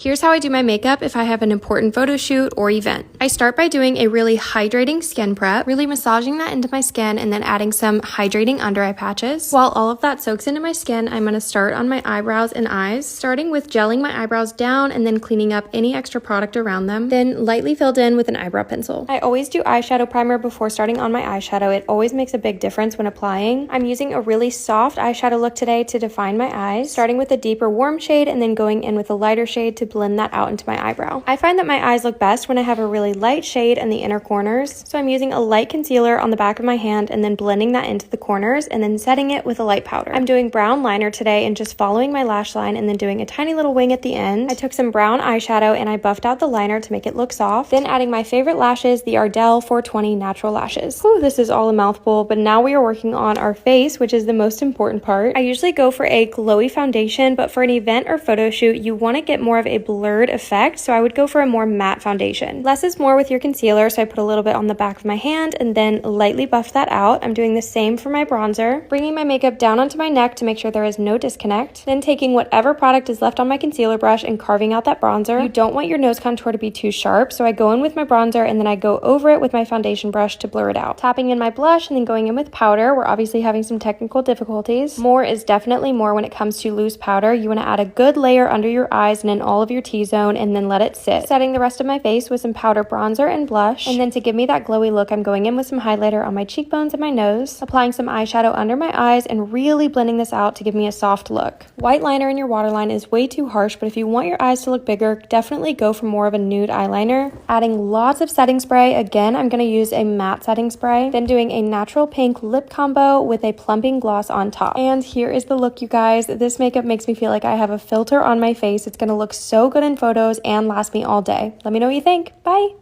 Here's how I do my makeup if I have an important photo shoot or event. I start by doing a really hydrating skin prep, really massaging that into my skin and then adding some hydrating under eye patches. While all of that soaks into my skin, I'm going to start on my eyebrows and eyes, starting with gelling my eyebrows down and then cleaning up any extra product around them, then lightly filled in with an eyebrow pencil. I always do eyeshadow primer before starting on my eyeshadow. It always makes a big difference when applying. I'm using a really soft eyeshadow look today to define my eyes, starting with a deeper warm shade and then going in with a lighter shade to blend that out into my eyebrow. I find that my eyes look best when I have a really light shade in the inner corners, so I'm using a light concealer on the back of my hand and then blending that into the corners and then setting it with a light powder. I'm doing brown liner today and just following my lash line and then doing a tiny little wing at the end. I took some brown eyeshadow and I buffed out the liner to make it look soft, then adding my favorite lashes, the Ardell 420 natural lashes. Ooh, this is all a mouthful, but now we are working on our face, which is the most important part. I usually go for a glowy foundation, but for an event or photo shoot, you want to get more of a blurred effect, so I would go for a more matte foundation. Less is more with your concealer, so I put a little bit on the back of my hand and then lightly buff that out. I'm doing the same for my bronzer, bringing my makeup down onto my neck to make sure there is no disconnect, then taking whatever product is left on my concealer brush and carving out that bronzer. You don't want your nose contour to be too sharp, so I go in with my bronzer and then I go over it with my foundation brush to blur it out. Tapping in my blush and then going in with powder. We're obviously having some technical difficulties. More is definitely more when it comes to loose powder. You want to add a good layer under your eyes and in all of your T-zone and then let it sit. Setting the rest of my face with some powder bronzer and blush, and then to give me that glowy look, I'm going in with some highlighter on my cheekbones and my nose, applying some eyeshadow under my eyes and really blending this out to give me a soft look. White liner in your waterline is way too harsh, but if you want your eyes to look bigger, definitely go for more of a nude eyeliner. Adding lots of setting spray. Again, I'm going to use a matte setting spray, then doing a natural pink lip combo with a plumping gloss on top. And here is the look, you guys. This makeup makes me feel like I have a filter on my face. It's going to look so good in photos and last me all day. Let me know what you think. Bye.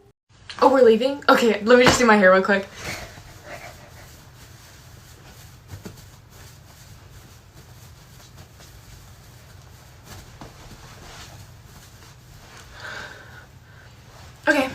Oh, we're leaving? Okay, let me just do my hair real quick. Okay.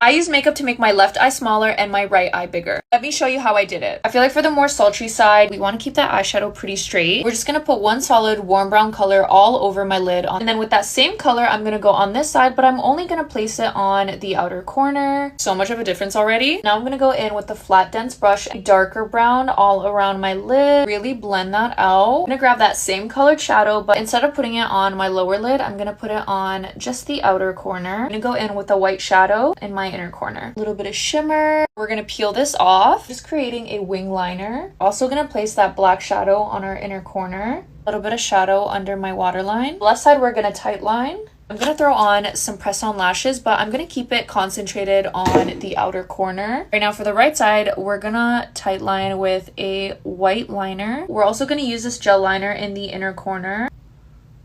I use makeup to make my left eye smaller and my right eye bigger. Let me show you how I did it. I feel like for the more sultry side, we want to keep that eyeshadow pretty straight. We're just going to put one solid warm brown color all over my lid. And then with that same color, I'm going to go on this side, but I'm only going to place it on the outer corner. So much of a difference already. Now I'm going to go in with the flat dense brush, darker brown all around my lid. Really blend that out. I'm going to grab that same colored shadow, but instead of putting it on my lower lid, I'm going to put it on just the outer corner. I'm going to go in with a white shadow in my inner corner. A little bit of shimmer. We're going to peel this off, just creating a wing liner. Also going to place that black shadow on our inner corner. A little bit of shadow under my waterline. Left side, we're going to tight line. I'm going to throw on some press-on lashes, but I'm going to keep it concentrated on the outer corner. Right now for the right side, we're going to tight line with a white liner. We're also going to use this gel liner in the inner corner.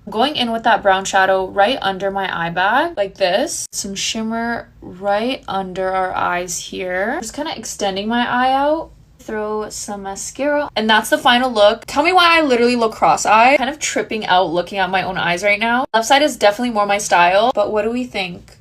Going in with that brown shadow right under my eye bag, like this. Some shimmer right under our eyes here. Just kind of extending my eye out. Throw some mascara. And that's the final look. Tell me why I literally look cross-eyed. Kind of tripping out looking at my own eyes right now. Left side is definitely more my style, but what do we think?